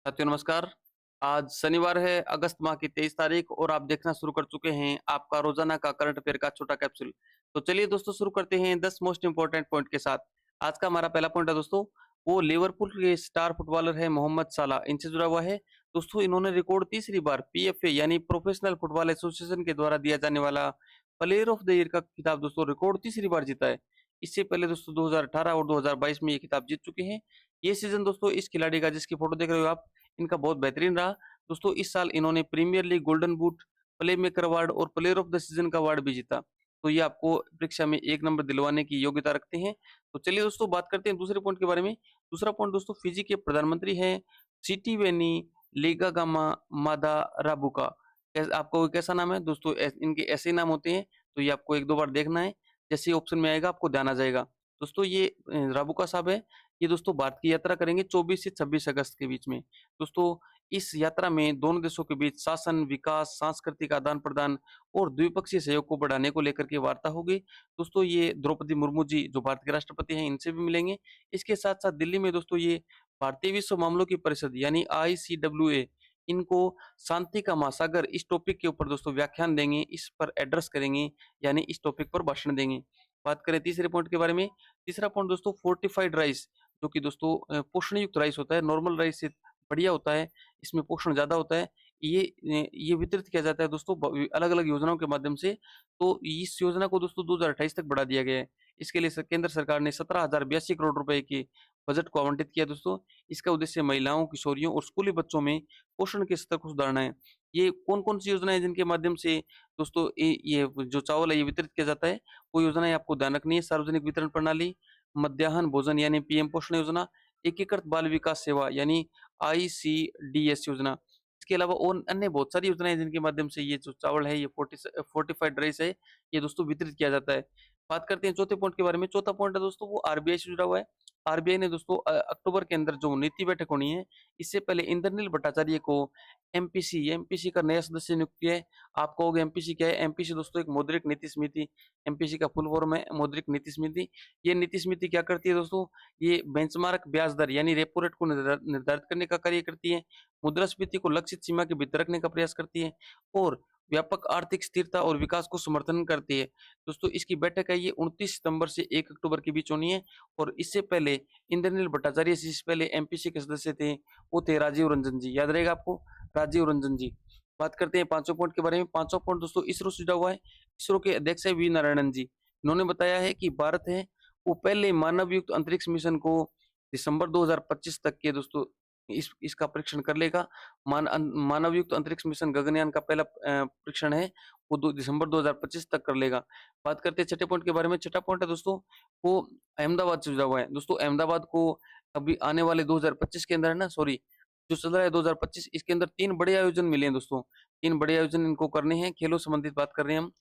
साथियों नमस्कार। आज शनिवार है, अगस्त माह की 23 तारीख और आप देखना शुरू कर चुके हैं आपका रोजाना का करंट अफेयर का छोटा कैप्सूल। तो चलिए दोस्तों शुरू करते हैं 10 मोस्ट इंपोर्टेंट पॉइंट के साथ। आज का हमारा पहला पॉइंट है दोस्तों, वो लिवरपूल के स्टार फुटबॉलर है मोहम्मद साला, इनसे जुड़ा हुआ है। दोस्तों इन्होंने रिकॉर्ड तीसरी बार पीएफए यानी प्रोफेशनल फुटबॉल एसोसिएशन के द्वारा दिया जाने वाला प्लेयर ऑफ द ईयर का खिताब दोस्तों रिकॉर्ड तीसरी बार जीता है। इससे पहले दोस्तों 2018 और 2022 में ये खिताब जीत चुके हैं। ये सीजन दोस्तों इस खिलाड़ी का, जिसकी फोटो देख रहे हो आप, इनका बहुत बेहतरीन रहा। दोस्तों इस साल इन्होंने premier league golden boot, play maker award और प्लेयर ऑफ द सीजन का अवार्ड भी जीता। तो ये आपको परीक्षा में 1 नंबर दिलवाने की योग्यता रखते हैं। तो चलिए दोस्तों बात करते हैं दूसरे पॉइंट के बारे में। दूसरा पॉइंट दोस्तों, फिजी के प्रधानमंत्री हैं सिटिवेनी लेगागामा मादाराबुका। आपको कैसा नाम है दोस्तों? इनके ऐसे नाम होते हैं, तो ये आपको 1-2 बार देखना है। जैसे ही ऑप्शन में आएगा आपको ध्यान आ जाएगा। दोस्तों ये राबुका साहब है, ये दोस्तों भारत की यात्रा करेंगे 24 से 26 अगस्त के बीच में। दोस्तों इस यात्रा में दोनों देशों के बीच शासन, विकास, सांस्कृतिक आदान-प्रदान और द्विपक्षीय सहयोग को बढ़ाने को लेकर के वार्ता होगी। दोस्तों ये द्रौपदी मुर्मू जी, जो भारत के राष्ट्रपति हैं, इनसे भी मिलेंगे। इसके साथ-साथ दिल्ली में दोस्तों ये भारतीय विश्व मामलों की परिषद यानी आईसीडब्ल्यूए, इनको शांति का महासागर इस टॉपिक के ऊपर दोस्तों व्याख्यान देंगे, इस पर एड्रेस करेंगे, यानी इस टॉपिक पर भाषण देंगे। बात करें तीसरे पॉइंट के बारे में। तीसरा पॉइंट दोस्तों, फोर्टिफाइड राइस, जो कि दोस्तों पोषण युक्त राइस होता है, नॉर्मल राइस से बढ़िया होता है, इसमें पोषण ज़्यादा होता है। ये वितरित किया जाता है दोस्तों अलग-अलग योजनाओं के माध्यम से। तो इस योजना को दोस्तों 2028 तक बढ़ा दिया गया है। इसके लिए केंद्र सरकार ने 17,082 करोड़ रुपए के बजट को आवंटित किया दोस्तों। इसका उद्देश्य महिलाओं, किशोरियों और स्कूली बच्चों में पोषण के स्तर को सुधारना है। ये कौन-कौन सी योजना है जिनके माध्यम से दोस्तों ये जो चावल है ये वितरित किया जाता है? वो योजनाएँ आपको ध्यान रखनी है। सार्वजनिक वितरण प्रणाली, मध्याह्न भोजन यानी पीएम पोषण योजना, एकीकृत बाल विकास सेवा यानी आईसीडीएस योजना। इसके अलावा और अन्य बहुत सारी योजनाएँ हैं जिनके माध्यम से ये जो चावल है, ये फोर्टिफाइड राइस है, ये दोस्तों वितरित किया जाता है। बात करते हैं चौथे पॉइंट के बारे में। चौथा पॉइंट है दोस्तों, वो आरबीआई से जुड़ा हुआ है। आरबीआई ने दोस्तों अक्टूबर के अंदर जो नीति बैठक होनी है, इससे पहले इंद्रनील भट्टाचार्य को एमपीसी का नया सदस्य नियुक्त किया है। आप कहोगे एमपीसी क्या है? एमपीसी दोस्तों एक मौद्रिक नीति समिति, एमपीसी का फुल फॉर्म है मौद्रिक नीति समिति। ये नीति समिति क्या करती है दोस्तों? ये बेंचमार्क ब्याज दर यानी रेपो रेट को निर्धारित करने का कार्य करती है, मुद्रास्फीति को लक्षित सीमा के भीतर रखने का प्रयास करती है और व्यापक आर्थिक स्थिरता और विकास को समर्थन करती है। दोस्तों इसकी बैठक है ये 29 सितंबर से 1 अक्टूबर के बीच होनी है। और इससे पहले इंद्रनील भट्टाचार्य से इससे पहले एमपीसी के सदस्य थे, वो थे राजीव रंजन जी। याद रहेगा आपको, राजीव रंजन जी। बात करते हैं पांचों पॉइंट के बारे में। पांचों पॉइंट दोस्तों इसरो से जुड़ा हुआ है। इसरो के अध्यक्ष है वी नारायणन जी। इन्होंने बताया है कि भारत है वो पहले मानव युक्त अंतरिक्ष मिशन को दिसंबर 2025 तक के दोस्तों इसका परीक्षण कर लेगा। मानव युक्त अंतरिक्ष मिशन गगनयान का पहला परीक्षण है, वो दिसंबर 2025 तक कर लेगा। बात करते हैं छठे पॉइंट के बारे में। छठा पॉइंट है दोस्तों, वो अहमदाबाद से जुड़ा हुआ है। दोस्तों अहमदाबाद को अभी आने वाले 2025 के अंदर है ना, सॉरी जो चल रहा है 2025, इसके अंदर 3 बड़े आयोजन मिले हैं दोस्तों। 3 बड़े आयोजन इनको करने हैं, खेलों संबंधित बात कर रहे हैं हम।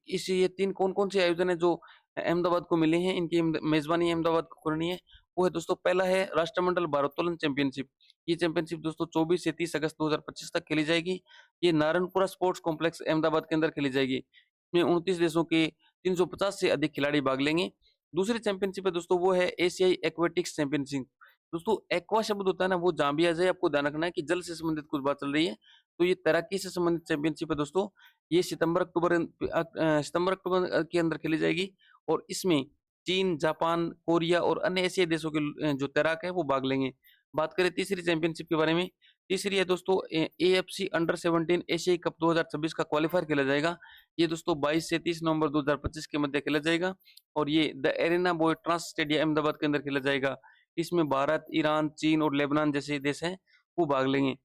इस ये 3 कौन-कौन से आयोजन है जो अहमदाबाद को मिले हैं, इनकी मेजबानी अहमदाबाद को करनी है। वो है दोस्तों, पहला है राष्ट्रमंडल भारोत्तोलन चैंपियनशिप। ये चैंपियनशिप दोस्तों 24 से 30 अगस्त 2025 तक खेली जाएगी। ये नारायणपुरा स्पोर्ट्स कॉम्प्लेक्स अहमदाबाद के अंदर खेली जाएगी। इसमें 29 देशों के 350 से अधिक खिलाड़ी भाग लेंगे। दूसरी चैंपियनशिप है दोस्तों, वो है एशियाई एक्वेटिक्स चैंपियनशिप। दोस्तों एक्वा शब्द होता है ना, वो जहां भी आ जाए आपको ध्यान रखना है कि जल से संबंधित कुछ बात चल रही है। तो ये तैराकी से संबंधित चैंपियनशिप है दोस्तों। ये सितंबर अक्टूबर के अंदर खेली जाएगी और इसमें चीन, जापान, कोरिया और अन्य एशियाई देशों के जो तैराक है वो भाग लेंगे। बात करें तीसरी चैंपियनशिप के बारे में। तीसरी है दोस्तों एएफसी अंडर 17 एशियाई कप 2026 का क्वालिफायर खेला जाएगा। ये दोस्तों 22 से 30 नवंबर 2025 के मध्य खेला जाएगा और ये the arena by trans stadium Ahmedabad के अंदर खेला जाएगा। इसमें भारत, ईरान, चीन और लेबनान जैसे देश हैं वो भाग लेंगे।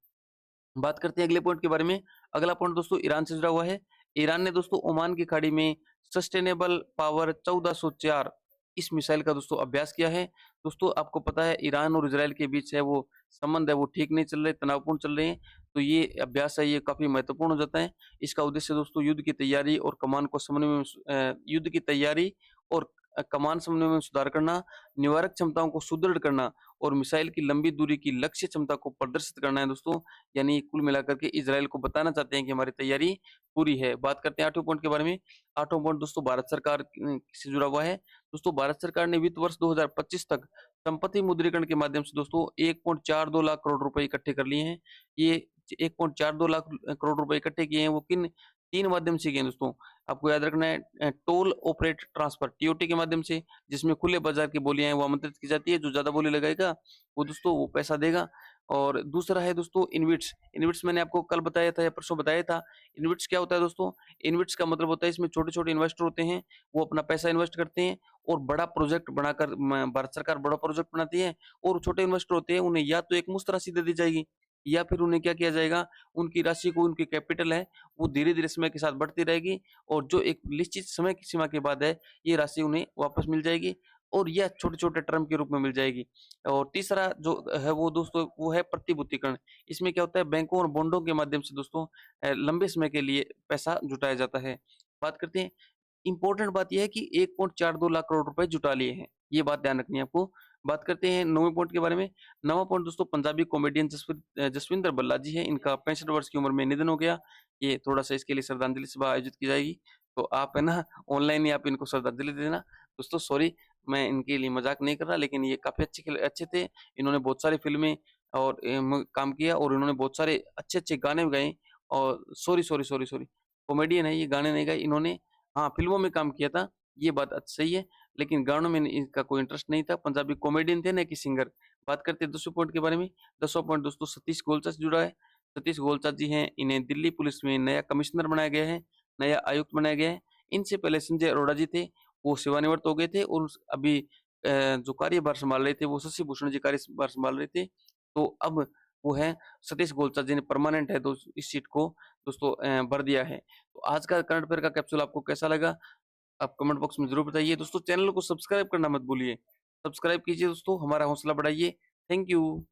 बात करते हैं अगले पॉइंट के बारे में। अगला पॉइंट दोस्तों ईरान से जुड़ा हुआ है। ईरान ने दोस्तों ओमान की खाड़ी में सस्टेनेबल पावर 1404 इस मिसाइल का दोस्तों अभ्यास किया है। दोस्तों आपको पता है ईरान और इजराइल के बीच है वो संबंध है वो ठीक नहीं चल रहे, तनावपूर्ण चल रहे हैं। तो ये अभ्यास है ये काफी महत्वपूर्ण हो जाता है। इसका उद्देश्य दोस्तों युद्ध की तैयारी और कमान को समन्वय में युद्ध की तैयारी और कमान समन्वय में सुधार करना, निवारक क्षमताओं को सुदृढ़ करना और मिसाइल की लंबी दूरी की लक्ष्य क्षमता को प्रदर्शित करना है दोस्तों। यानी कुल मिलाकर के इजराइल को बताना चाहते हैं कि हमारी तैयारी पूरी है। बात करते हैं आठवें पॉइंट के बारे में। आठवां पॉइंट दोस्तों भारत सरकार से जुड़ा हुआ है। दोस्तों भारत सरकार ने वित्त वर्ष 2025 तक संपत्ति मुद्रीकरण के माध्यम से दोस्तों 1.42 लाख करोड़ रुपए इकट्ठे कर लिए हैं। ये 1.42 लाख करोड़ रुपए इकट्ठे किए हैं, वो किन 3 माध्यम से किए हैं दोस्तों। आपको याद रखना है टोल ऑपरेट ट्रांसफर टीओटी के माध्यम से, जिसमें खुले बाजार की बोलियां हैं वो आमंत्रित की जाती है। जो ज्यादा बोली लगाएगा वो दोस्तों वो पैसा देगा। और दूसरा है दोस्तों इनविट्स। इनविट्स मैंने आपको कल बताया था या परसों बताया था। इनविट्स क्या होता है दोस्तों? इनविट्स का मतलब होता है इसमें छोटे-छोटे इन्वेस्टर होते हैं, वो अपना पैसा इन्वेस्ट करते हैं और बड़ा प्रोजेक्ट बनाकर भारत सरकार बड़ा प्रोजेक्ट बनाती है और छोटे इन्वेस्टर होते हैं, उन्हें या तो एक मुश्त राशि दे दी जाएगी या फिर उन्हें क्या किया जाएगा, उनकी राशि को, उनकी कैपिटल है वो धीरे-धीरे समय के साथ बढ़ती रहेगी और जो एक निश्चित समय की सीमा के बाद है, ये राशि उन्हें वापस मिल जाएगी और यह छोटे-छोटे टर्म के रूप में मिल जाएगी। और तीसरा जो है वो दोस्तों वो है प्रतिभूतिकरण। इसमें क्या होता है, बैंकों और बॉन्डों के माध्यम से दोस्तों लंबे समय के लिए पैसा जुटाया जाता है। बात करते हैं, इम्पोर्टेंट बात ये है कि 1.42 लाख करोड़ रुपए जुटा लिए हैं। ये बात ध्यान रखनी है आपको। बात करते हैं 9वें पॉइंट के बारे में। 9वां पॉइंट दोस्तों पंजाबी कॉमेडियन जसविंदर भल्ला जी हैं। इनका 65 वर्ष की उम्र में निधन हो गया। ये थोड़ा-सा इसके लिए श्रद्धांजलि सभा आयोजित की जाएगी। तो आप है ना ऑनलाइन ही आप इनको श्रद्धांजलि दे देना। दोस्तों सॉरी, मैं इनके लिए मज़ाक नहीं कर रहा, लेकिन ये काफ़ी अच्छे थे। इन्होंने बहुत सारी फ़िल्में और काम किया और इन्होंने बहुत सारे अच्छे-अच्छे गाने भी गाए। और सॉरी कॉमेडियन है ये, गाने नहीं गाए इन्होंने। हाँ, फ़िल्मों में काम किया था, ये बात सही है, लेकिन गानों में इनका कोई इंटरेस्ट नहीं था। पंजाबी कॉमेडियन थे, ना कि सिंगर। बात करते हैं 10वें पॉइंट के बारे में। 10वां पॉइंट दोस्तों सतीश गोलचा से जुड़ा है। सतीश गोलचा जी हैं, इन्हें दिल्ली पुलिस में नया कमिश्नर बनाया गया है, नया आयुक्त बनाया गया है। इनसे पहले संजय अरोड़ा जी थे, वो सेवानिवृत्त हो गए थे और अभी जो कार्यभार संभाल रहे थे वो शशि भूषण जी कार्यभार संभाल रहे थे। तो अब वो है सतीश गोलचा जी ने परमानेंट है, तो इस सीट को दोस्तों भर दिया है। तो आज का करंट अफेयर का कैप्सूल आपको कैसा लगा? आप कमेंट बॉक्स में ज़रूर बताइए। दोस्तों चैनल को सब्सक्राइब करना मत भूलिए। सब्सक्राइब कीजिए दोस्तों, हमारा हौसला बढ़ाइए। Thank you.